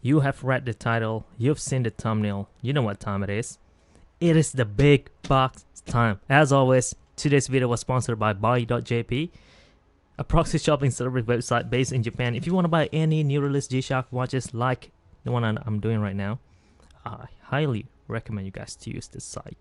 You have read the title, you've seen the thumbnail, you know what time it is. It is the big box time. As always, today's video was sponsored by buyee.jp, a proxy shopping service website based in Japan. If you want to buy any new release G-Shock watches like the one I'm doing right now, I highly recommend you guys to use this site.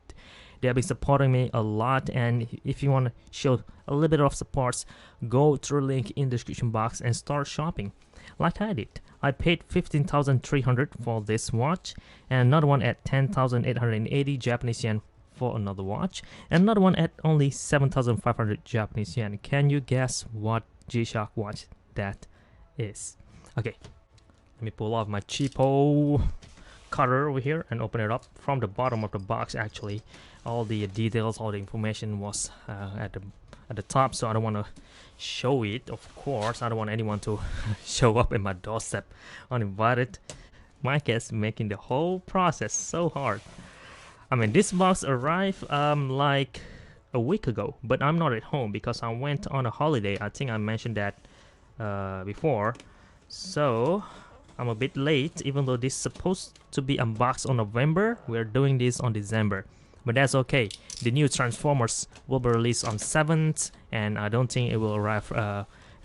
They have been supporting me a lot, and if you want to show a little bit of support, go through the link in the description box and start shopping like I did. I paid 15,300 for this watch, and another one at 10,880 Japanese yen for another watch, and another one at only 7,500 Japanese yen. Can you guess what G-Shock watch that is? Okay, let me pull off my cheapo cutter over here and open it up from the bottom of the box. Actually, all the details, all the information was at the top, so I don't want to show it. Of course, I don't want anyone to show up in my doorstep uninvited. My cat's making the whole process so hard. I mean, this box arrived like a week ago, but I'm not at home because I went on a holiday. I think I mentioned that before, so I'm a bit late. Even though this is supposed to be unboxed on November, we're doing this on December. But that's okay. The new Transformers will be released on 7th, and I don't think it will arrive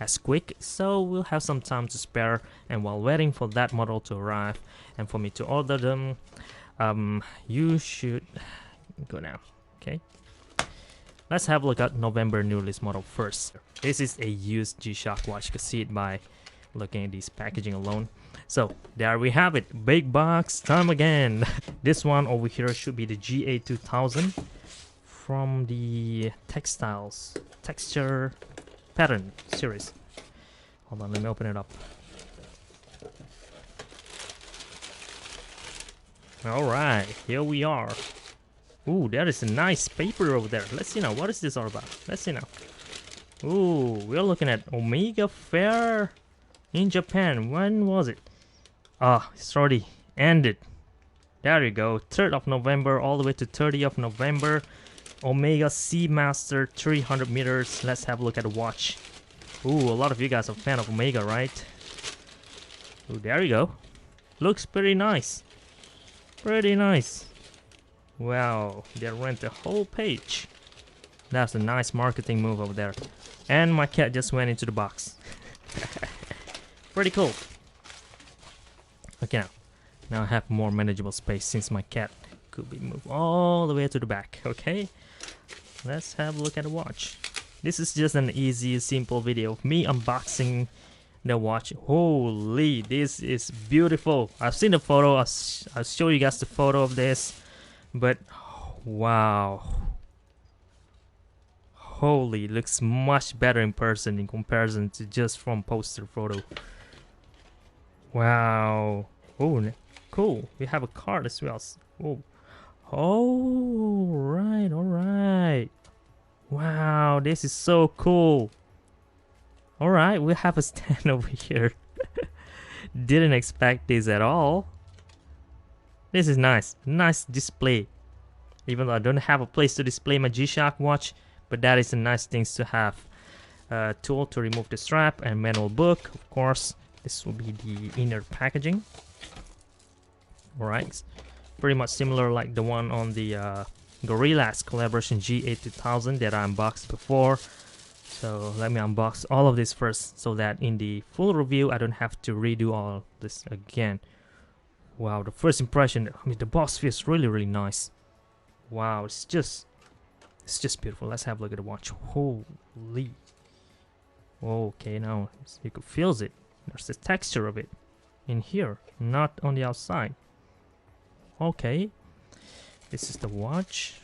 as quick. So we'll have some time to spare, and while waiting for that model to arrive and for me to order them, you should go now. Okay. Let's have a look at November new release model first. This is a used G-Shock watch. You can see it by looking at this packaging alone. So there we have it, big box time again. This one over here should be the GA2000 from the textiles texture pattern series. Hold on, let me open it up. All right, here we are. Ooh, there is a nice paper over there. Let's see now, what is this all about? Let's see now. Ooh, we're looking at Omega Fair in Japan. When was it? Ah, it's already ended. There you go, 3rd of November all the way to 30th of November. Omega Seamaster 300 meters. Let's have a look at the watch. Ooh, a lot of you guys are a fan of Omega, right? Ooh, there you go. Looks pretty nice. Pretty nice. Wow, they rent the whole page. That's a nice marketing move over there. And my cat just went into the box. Pretty cool. Okay, now I have more manageable space since my cat could be moved all the way to the back. Okay, let's have a look at the watch. This is just an easy, simple video of me unboxing the watch. Holy, this is beautiful. I've seen the photo. I'll show you guys the photo of this, but wow. Holy, looks much better in person in comparison to just from poster photo. Wow. Oh, cool. We have a card as well. Oh. Oh, right. All right. Wow, this is so cool. All right, we have a stand over here. Didn't expect this at all. This is nice. Nice display. Even though I don't have a place to display my G-Shock watch, but that is a nice thing to have. Tool to remove the strap and manual book, of course. This will be the inner packaging. Alright, pretty much similar like the one on the Gorilla's collaboration GA2000 that I unboxed before. So let me unbox all of this first so that in the full review I don't have to redo all this again. Wow, the first impression, I mean, the box feels really nice. Wow, it's just beautiful. Let's have a look at the watch. Holy. Okay, now you can feel it. There's the texture of it in here, not on the outside. Okay, this is the watch.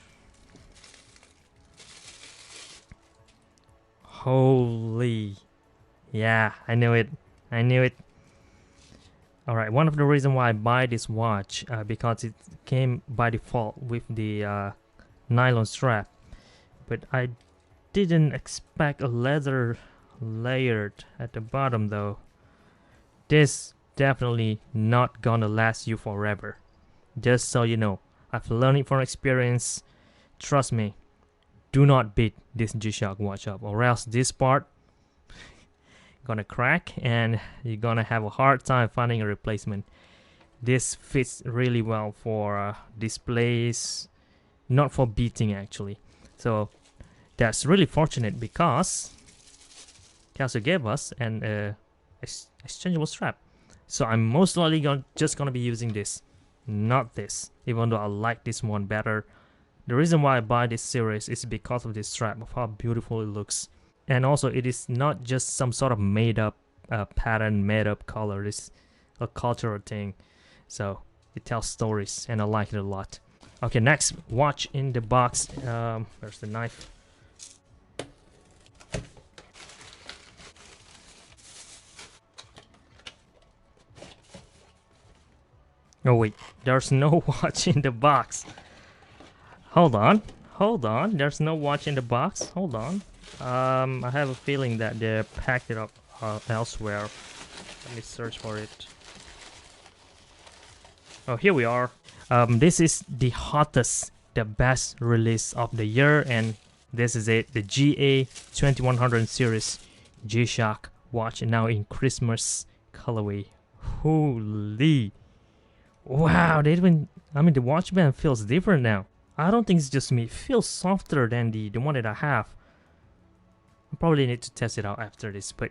Holy. Yeah, I knew it. I knew it. Alright, one of the reasons why I buy this watch, because it came by default with the nylon strap. But I didn't expect a leather layered at the bottom though. This definitely not gonna last you forever. Just so you know, I've learned it from experience. Trust me, do not beat this G-Shock watch up, or else this part gonna crack and you're gonna have a hard time finding a replacement. This fits really well for displays, not for beating actually. So that's really fortunate because they also gave us an exchangeable strap. So I'm most likely just gonna be using this, not this, even though I like this one better. The reason why I buy this series is because of this strap, of how beautiful it looks. And also it is not just some sort of made up pattern, made up color. It's a cultural thing. So it tells stories and I like it a lot. Okay, next, watch in the box. Where's the knife? Oh wait, there's no watch in the box. Hold on, there's no watch in the box. Hold on. I have a feeling that they packed it up elsewhere. Let me search for it. Oh, here we are. This is the hottest, the best release of the year, and this is it, the GA2100 series G-Shock watch, now in Christmas colorway. Holy, wow! The watch band feels different now. I don't think it's just me. It feels softer than the one that I have. I probably need to test it out after this, but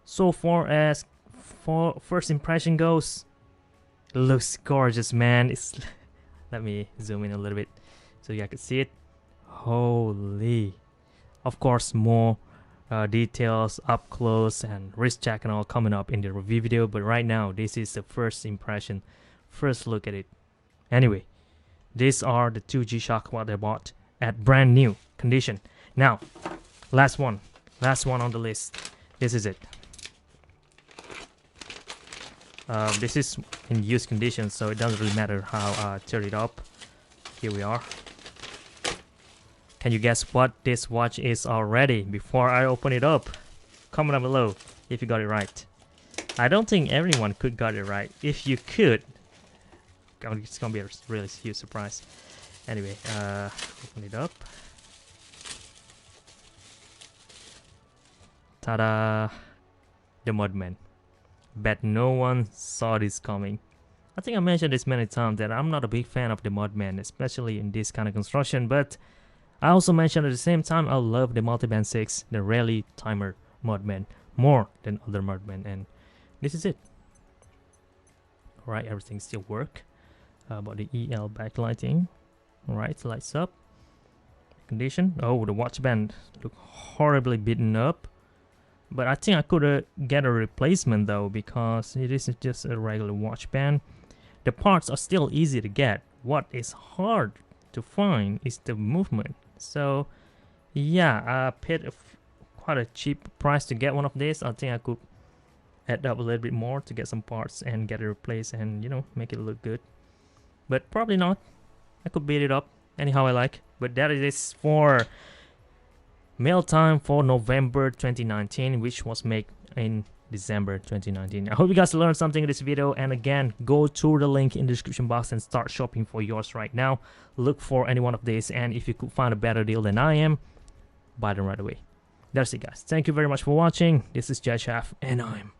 so far as for first impression goes, it looks gorgeous, man. Let me zoom in a little bit so you guys can see it. Holy! Of course, more details up close and wrist check and all coming up in the review video, but right now this is the first impression, first look at it. Anyway, these are the two G-Shock what I bought at brand new condition. Now, last one on the list. This is it. This is in used condition, so it doesn't really matter how I tear it up. Here we are. Can you guess what this watch is already before I open it up? Comment down below if you got it right. I don't think everyone could got it right. If you could, it's gonna be a really huge surprise. Anyway, open it up. Ta-da! The Mudman. Bet no one saw this coming. I think I mentioned this many times that I'm not a big fan of the Mudman, especially in this kind of construction, but I also mentioned at the same time I love the Multiband 6, the Rally Timer Mudman, more than other Mudman, and this is it. Alright, everything still work. About the EL backlighting. Alright, lights up. Condition. Oh, the watch band look horribly beaten up. But I think I could get a replacement though, because it isn't just a regular watch band. The parts are still easy to get. What is hard to find is the movement. So yeah, I paid quite a cheap price to get one of these. I think I could add up a little bit more to get some parts and get it replaced and, you know, make it look good. But probably not. I could beat it up anyhow I like. But that is for mail time for November 2019, which was made in December 2019. I hope you guys learned something in this video, and again, go to the link in the description box and start shopping for yours right now. Look for any one of these, and if you could find a better deal than I am, buy them right away. That's it, guys. Thank you very much for watching. This is gshock, and I'm